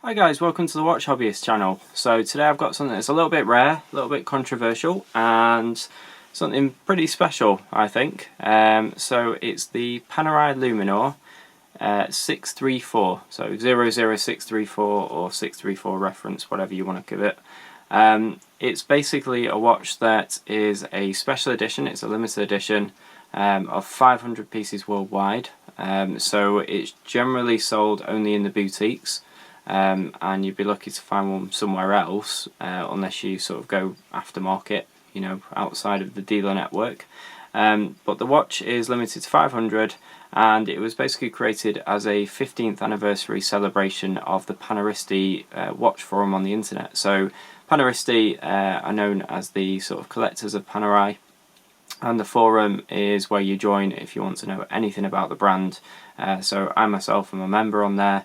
Hi guys, welcome to the Watch Hobbyist channel. So today I've got something that's a little bit rare, a little bit controversial, and something pretty special, I think. So it's the Panerai Luminor 634, so 00634 or 634 reference, whatever you want to give it. It's basically a watch that is a special edition, it's a limited edition of 500 pieces worldwide. So it's generally sold only in the boutiques. And you'd be lucky to find one somewhere else, unless you sort of go aftermarket, you know, outside of the dealer network. But the watch is limited to 500, and it was basically created as a 15th anniversary celebration of the Paneristi watch forum on the internet. So Paneristi are known as the sort of collectors of Panerai, and the forum is where you join if you want to know anything about the brand. So I myself am a member on there.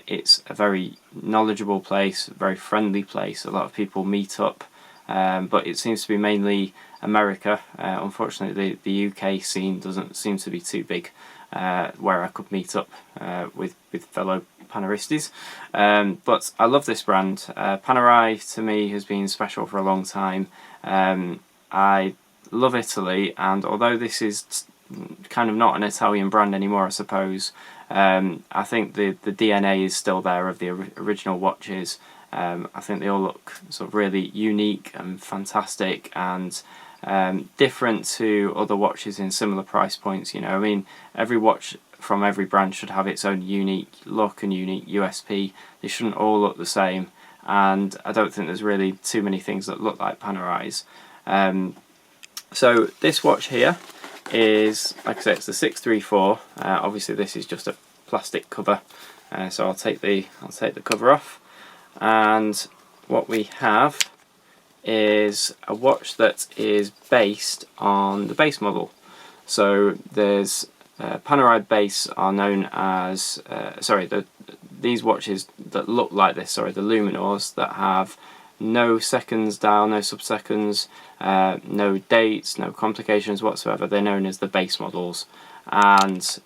It's a very knowledgeable place, a very friendly place. A lot of people meet up, but it seems to be mainly America. Unfortunately, the UK scene doesn't seem to be too big, where I could meet up with fellow Paneristis. But I love this brand. Panerai to me has been special for a long time. I love Italy, and although this is kind of not an Italian brand anymore, I suppose, I think the DNA is still there of the original watches. I think they all look sort of really unique and fantastic, and different to other watches in similar price points. You know, I mean, every watch from every brand should have its own unique look and unique USP. They shouldn't all look the same, and I don't think there's really too many things that look like Panerai's. So this watch here is, like I say, it's the 634. Obviously this is just a plastic cover, so I'll take the cover off, and what we have is a watch that is based on the base model. So there's Panerai base are known as these watches that look like this, the Luminors, that have no seconds dial, no sub-seconds, no dates, no complications whatsoever. They're known as the base models, and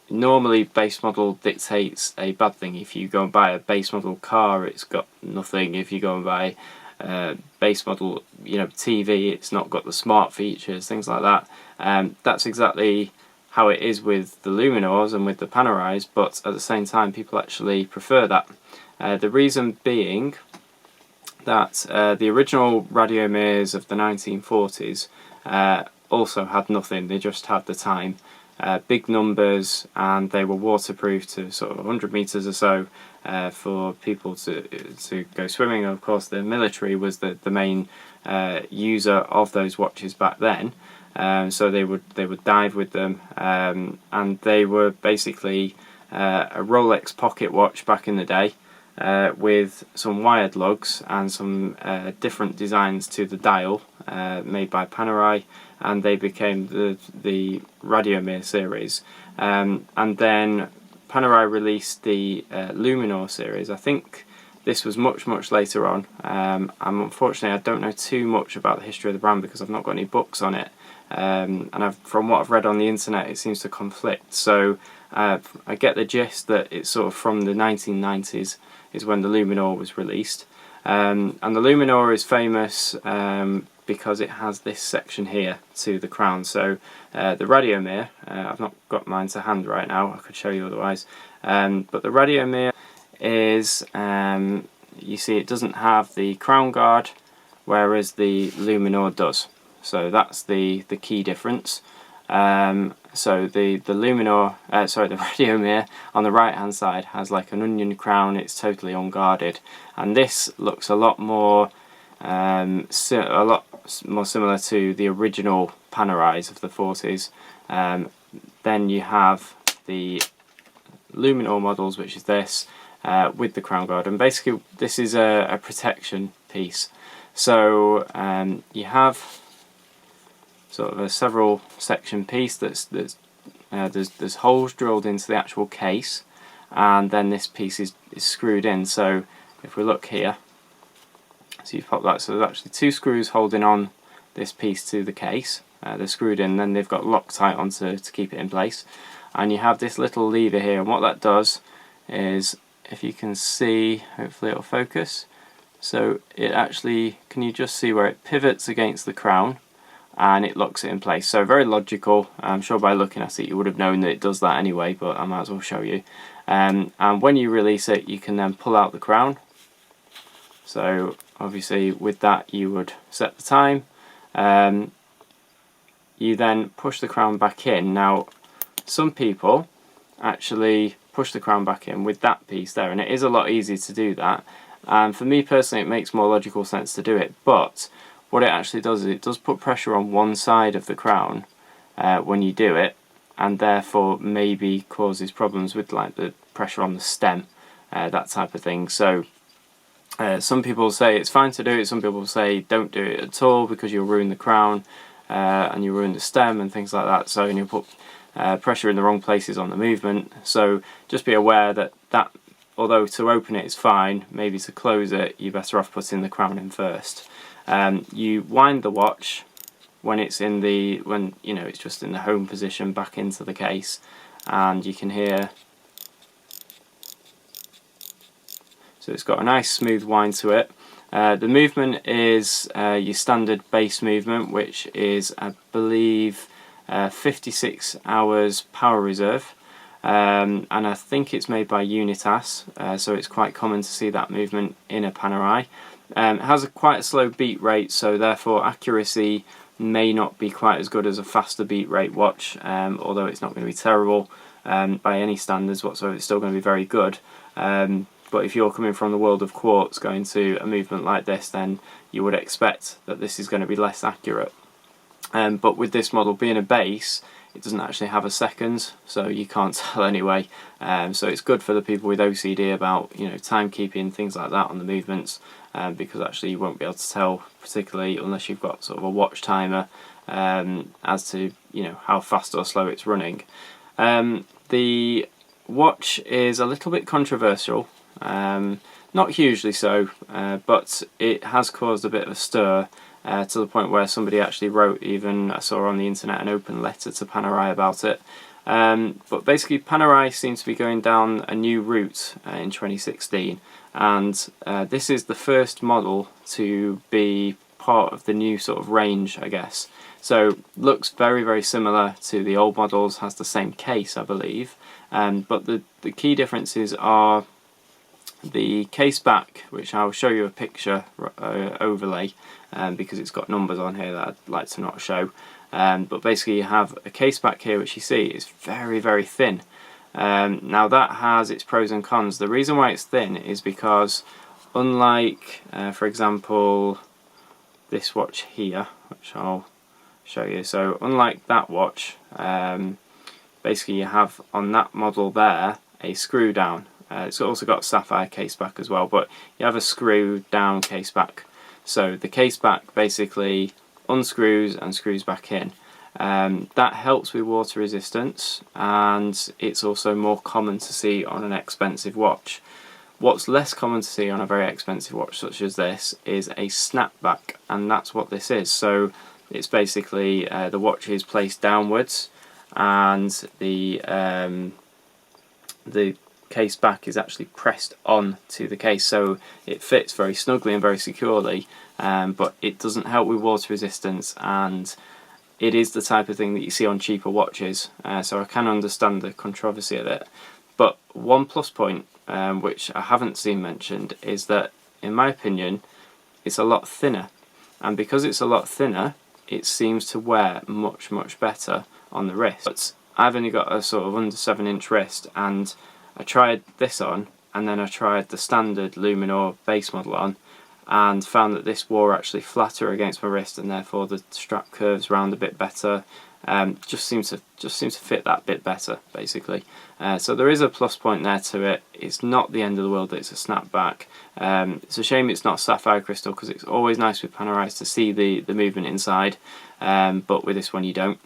normally base model dictates a bad thing. If you go and buy a base model car, it's got nothing. If you go and buy base model, you know, TV, it's not got the smart features, things like that. That's exactly how it is with the Luminors and with the Panerais, but at the same time people actually prefer that. The reason being that the original Radiomers of the 1940s also had nothing. They just had the time, big numbers, and they were waterproof to sort of 100 meters or so for people to go swimming. Of course, the military was the main user of those watches back then, so they would dive with them, and they were basically a Rolex pocket watch back in the day. With some wired lugs and some different designs to the dial made by Panerai, and they became the Radiomer series. And then Panerai released the Luminor series. I think this was much later on. And unfortunately I don't know too much about the history of the brand because I've not got any books on it, and from what I've read on the internet it seems to conflict. So I get the gist that it's sort of from the 1990s is when the Luminor was released, and the Luminor is famous because it has this section here to the crown. So the Radiomer, I've not got mine to hand right now, I could show you otherwise, but the Radiomer is, you see it doesn't have the crown guard, whereas the Luminor does. So that's the key difference. So the Luminor, the Radiomer on the right hand side has like an onion crown. It's totally unguarded, and this looks a lot more similar to the original Panerais of the 40s. Then you have the Luminor models, which is this, with the crown guard, and basically this is a protection piece. So you have sort of a several section piece there's holes drilled into the actual case, and then this piece is screwed in. So if we look here, so you pop that, so there's actually two screws holding on this piece to the case. They're screwed in, then they've got Loctite on to keep it in place, and you have this little lever here, and what that does is if you can see, hopefully it'll focus. So it actually, can you just see where it pivots against the crown and it locks it in place? So very logical. I'm sure by looking at it you would have known that it does that anyway, but I might as well show you. And when you release it, you can then pull out the crown. So obviously with that you would set the time. You then push the crown back in. Now some people actually push the crown back in with that piece there, and it is a lot easier to do that. And for me personally it makes more logical sense to do it, but what it actually does is it does put pressure on one side of the crown when you do it, and therefore maybe causes problems with like the pressure on the stem, that type of thing. So some people say it's fine to do it, some people say don't do it at all because you'll ruin the crown and you'll ruin the stem and things like that, so you'll put pressure in the wrong places on the movement. So just be aware that although to open it is fine, maybe to close it you're better off putting the crown in first. You wind the watch when it's in the, when you know it's just in the home position, back into the case, and you can hear, so it's got a nice smooth wind to it. The movement is your standard bass movement, which is I believe 56 hours power reserve, and I think it's made by Unitas, so it's quite common to see that movement in a Panerai. It has quite a slow beat rate, so therefore accuracy may not be quite as good as a faster beat rate watch, although it's not going to be terrible by any standards whatsoever. It's still going to be very good. But if you're coming from the world of quartz going to a movement like this, then you would expect that this is going to be less accurate. But with this model being a base, it doesn't actually have a seconds, so you can't tell anyway. So it's good for the people with OCD about, you know, timekeeping, things like that on the movements, because actually you won't be able to tell, particularly unless you've got sort of a watch timer, as to, you know, how fast or slow it's running. The watch is a little bit controversial, not hugely so, but it has caused a bit of a stir. To the point where somebody actually wrote, even I saw on the internet, an open letter to Panerai about it. But basically Panerai seems to be going down a new route in 2016, and this is the first model to be part of the new sort of range, I guess. So looks very, very similar to the old models, has the same case I believe, but the key differences are the case back, which I'll show you a picture overlay, because it's got numbers on here that I'd like to not show. But basically you have a case back here which you see is very, very thin. Now that has its pros and cons. The reason why it's thin is because unlike, for example, this watch here, which I'll show you, so unlike that watch, basically you have on that model there a screw down. It's also got sapphire case back as well, but you have a screw down case back. So the case back basically unscrews and screws back in. That helps with water resistance, and it's also more common to see on an expensive watch. What's less common to see on a very expensive watch such as this is a snapback, and that's what this is. So it's basically the watch is placed downwards, and the case back is actually pressed on to the case, so it fits very snugly and very securely, but it doesn't help with water resistance, and it is the type of thing that you see on cheaper watches, so I can understand the controversy of it. But one plus point, which I haven't seen mentioned, is that in my opinion it's a lot thinner, and because it's a lot thinner it seems to wear much, much better on the wrist. But I've only got a sort of under 7-inch wrist, and I tried this on, and then I tried the standard Luminor base model on, and found that this wore actually flatter against my wrist, and therefore the strap curves round a bit better. Just seems to fit that bit better, basically. So there is a plus point there to it. It's not the end of the world that it's a snapback. It's a shame it's not sapphire crystal, because it's always nice with Panerais to see the movement inside, but with this one you don't.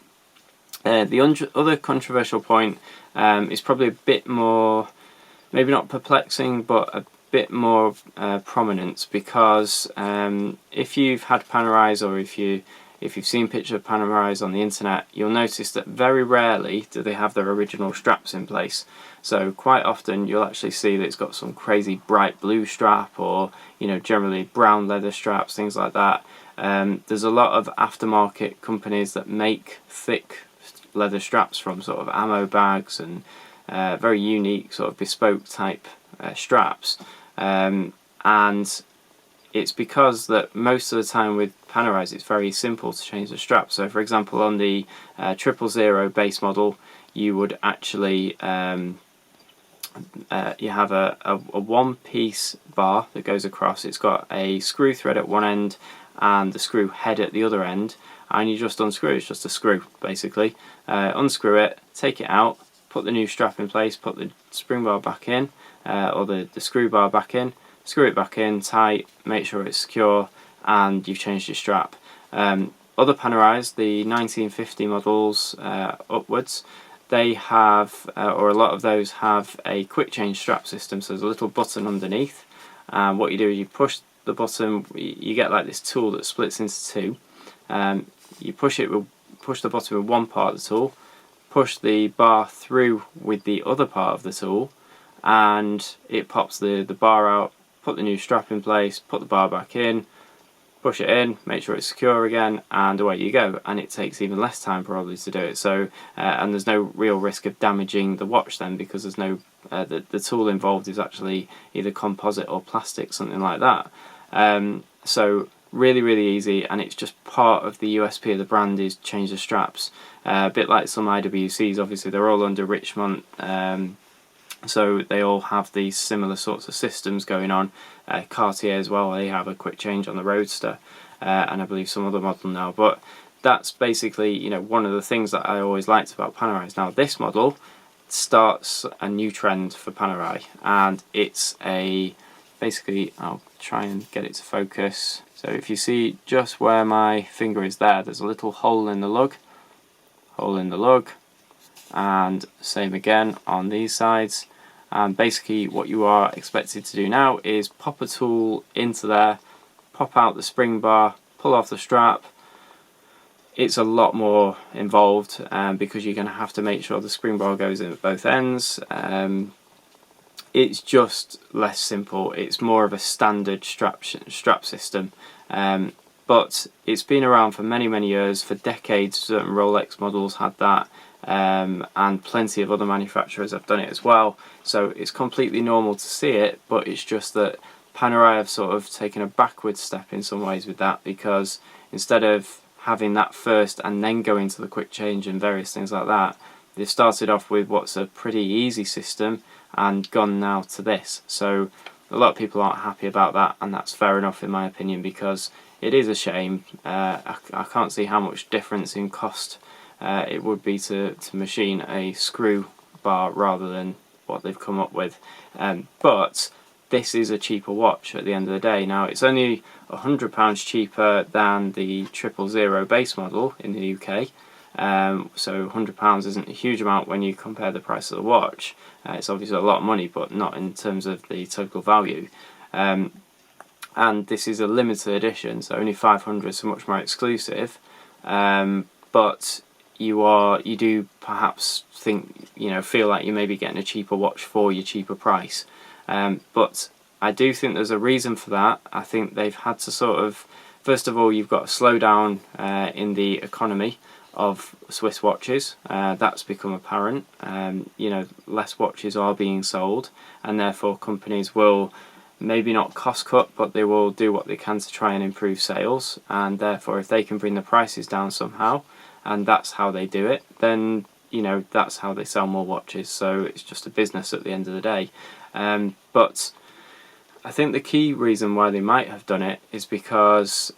The other controversial point is probably a bit more, maybe not perplexing, but a bit more prominent, because if you've had Panerais, or if if you've seen pictures of Panerais on the internet, you'll notice that very rarely do they have their original straps in place. So quite often you'll actually see that it's got some crazy bright blue strap, or generally brown leather straps, things like that. There's a lot of aftermarket companies that make thick leather straps from sort of ammo bags and very unique sort of bespoke type straps, and it's because that most of the time with Panerais it's very simple to change the strap. So for example, on the 000 base model, you would actually you have a one-piece bar that goes across. It's got a screw thread at one end and the screw head at the other end, and you just unscrew it. It's just a screw basically. Unscrew it, take it out, put the new strap in place, put the spring bar back in, or the screw bar back in, screw it back in tight, make sure it's secure, and you've changed your strap. Other Panerais, the 1950 models upwards, they have, or a lot of those have, a quick change strap system. So there's a little button underneath, and what you do is you push the button, you get like this tool that splits into two. You push the button with one part of the tool, push the bar through with the other part of the tool, and it pops the bar out. Put the new strap in place, put the bar back in, push it in, make sure it's secure again, and away you go. And it takes even less time probably to do it. So and there's no real risk of damaging the watch then, because there's no the tool involved is actually either composite or plastic, something like that. So really easy, and it's just part of the USP of the brand is change the straps. A bit like some IWCs, obviously they're all under Richmond. So they all have these similar sorts of systems going on. Cartier as well, they have a quick change on the Roadster, and I believe some other model now. But that's basically one of the things that I always liked about Panerais. Now this model starts a new trend for Panerai, and it's basically, I'll try and get it to focus. So if you see just where my finger is there's a little hole in the lug, and same again on these sides. And basically what you are expected to do now is pop a tool into there, pop out the spring bar, pull off the strap. It's a lot more involved because you're going to have to make sure the spring bar goes in at both ends. It's just less simple. It's more of a standard strap system, but it's been around for many years, for decades. Certain Rolex models had that, and plenty of other manufacturers have done it as well. So it's completely normal to see it, but it's just that Panerai have sort of taken a backward step in some ways with that, because instead of having that first and then going to the quick change and various things like that, they've started off with what's a pretty easy system and gone now to this. So a lot of people aren't happy about that, and that's fair enough in my opinion, because it is a shame. I can't see how much difference in cost it would be to machine a screw bar rather than what they've come up with. But this is a cheaper watch at the end of the day. Now it's only £100 cheaper than the 000 base model in the UK. So £100 isn't a huge amount when you compare the price of the watch. It's obviously a lot of money, but not in terms of the total value. And this is a limited edition, so only 500, so much more exclusive. But you do perhaps think, feel like you may be getting a cheaper watch for your cheaper price. But I do think there's a reason for that. I think they've had to sort of, first of all, you've got a slowdown in the economy of Swiss watches. That's become apparent. Less watches are being sold, and therefore companies will maybe not cost cut, but they will do what they can to try and improve sales. And therefore, if they can bring the prices down somehow, and that's how they do it, then that's how they sell more watches. So it's just a business at the end of the day. But I think the key reason why they might have done it is because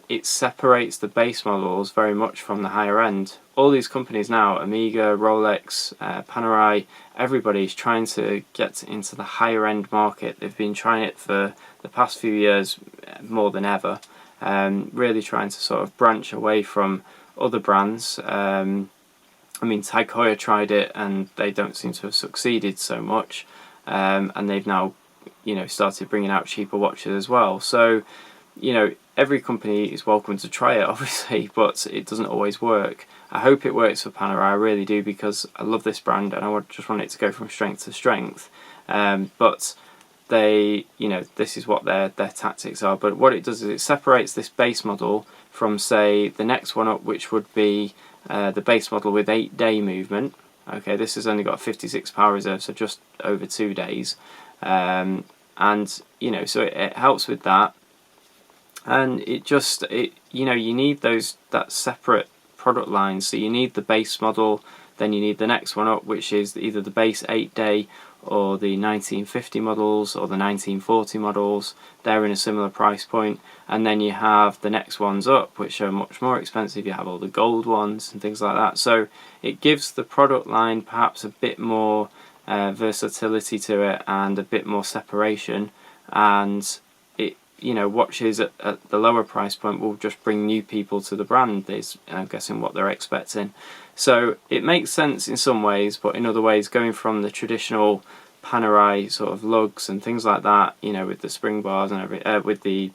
it separates the base models very much from the higher end. All these companies now, Omega, Rolex, Panerai, everybody's trying to get into the higher end market. They've been trying it for the past few years more than ever, really trying to sort of branch away from other brands. I mean, Tag Heuer tried it and they don't seem to have succeeded so much, and they've now started bringing out cheaper watches as well. So every company is welcome to try it, obviously, but it doesn't always work. I hope it works for Panerai, I really do, because I love this brand and I just want it to go from strength to strength. But they, you know, this is what their tactics are. But what it does is it separates this base model from, say, the next one up, which would be the base model with 8-day movement. Okay, this has only got a 56 power reserve, so just over 2 days. And you know, so it helps with that. And it you know, you need that separate product line. So you need the base model, then you need the next one up, which is either the base 8-day or the 1950 models or the 1940 models. They're in a similar price point. And then you have the next ones up, which are much more expensive. You have all the gold ones and things like that. So it gives the product line perhaps a bit more versatility to it and a bit more separation. And it, you know, watches at the lower price point will just bring new people to the brand, is I'm guessing what they're expecting. So it makes sense in some ways, but in other ways, going from the traditional Panerai sort of lugs and things like that, you know, with the spring bars and with the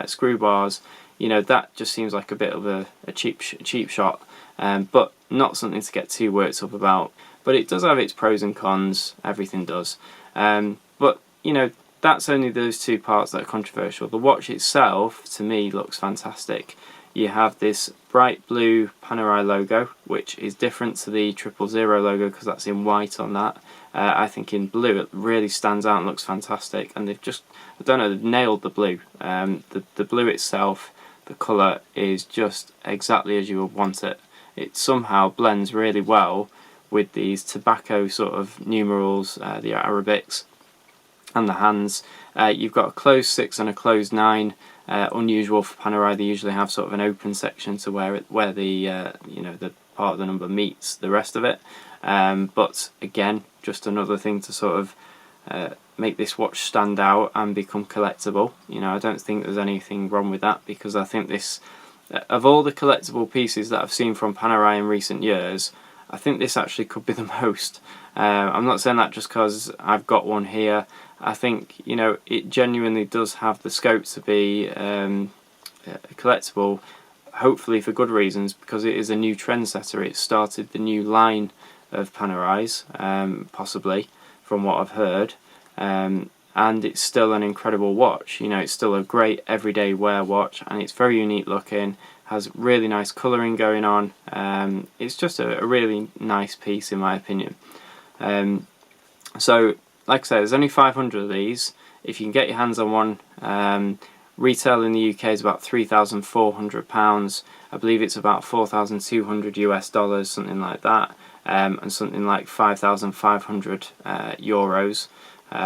screw bars, you know, that just seems like a bit of a cheap shot, but not something to get too worked up about. But it does have its pros and cons, everything does. But, you know, that's only those two parts that are controversial. The watch itself, to me, looks fantastic. You have this bright blue Panerai logo, which is different to the 000 logo because that's in white on that. I think in blue it really stands out and looks fantastic. And they've just, I don't know, they've nailed the blue. The blue itself, the colour is just exactly as you would want it. It somehow blends really well with these tobacco sort of numerals, the Arabics, and the hands. You've got a closed 6 and a closed 9. Unusual for Panerai, they usually have sort of an open section to where the you know, the part of the number meets the rest of it. But again, just another thing to sort of make this watch stand out and become collectible. You know, I don't think there's anything wrong with that, because I think this, of all the collectible pieces that I've seen from Panerai in recent years, I think this actually could be the most. I'm not saying that just because I've got one here. I think, you know, it genuinely does have the scope to be collectible, hopefully for good reasons, because it is a new trendsetter. It started the new line of Panerais, possibly, from what I've heard. And it's still an incredible watch. You know, it's still a great everyday wear watch, and it's very unique looking, has really nice colouring going on. It's just a really nice piece in my opinion. So like I say, there's only 500 of these. If you can get your hands on one, retail in the UK is about £3,400. I believe it's about 4,200 US dollars, something like that, and something like 5,500 euros.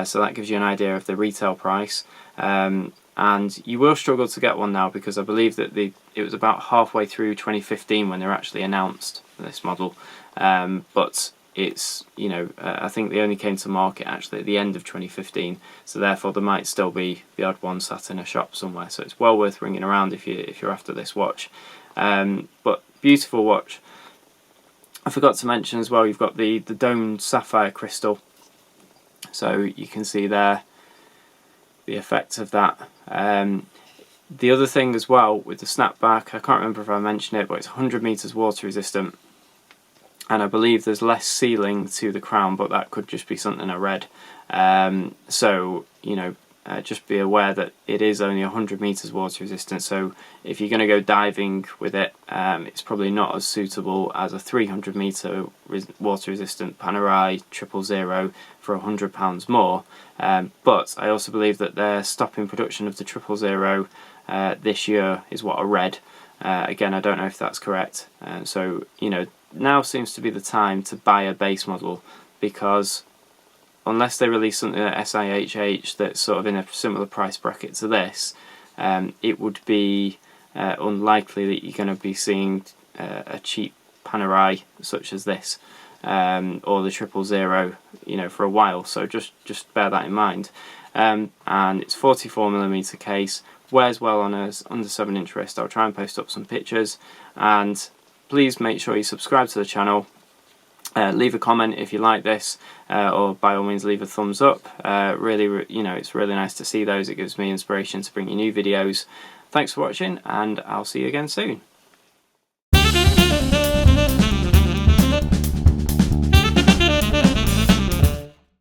So that gives you an idea of the retail price. And you will struggle to get one now, because I believe that it was about halfway through 2015 when they were actually announced, this model. But it's, you know, I think they only came to market actually at the end of 2015, so therefore there might still be the odd one sat in a shop somewhere. So it's well worth ringing around if you're after this watch. But beautiful watch. I forgot to mention as well, you've got the domed sapphire crystal. So you can see there the effect of that. The other thing as well with the snapback, I can't remember if I mentioned it, but it's 100 meters water resistant, and I believe there's less sealing to the crown, but that could just be something I read. So, you know, just be aware that it is only 100 meters water resistant, so if you're going to go diving with it, it's probably not as suitable as a 300 meter water resistant Panerai 000 for £100 more. But I also believe that they're stopping production of the 000 this year, is what I read. Again, I don't know if that's correct. So, you know, now seems to be the time to buy a base model, because unless they release something at SIHH that's sort of in a similar price bracket to this, it would be unlikely that you're going to be seeing a cheap Panerai such as this, or the 000, you know, for a while. So just bear that in mind. And it's 44mm case, wears well on a under 7-inch wrist. I'll try and post up some pictures, and please make sure you subscribe to the channel. Leave a comment if you like this, or by all means leave a thumbs up. Really, you know, it's really nice to see those. It gives me inspiration to bring you new videos. thanks for watching, and I'll see you again soon.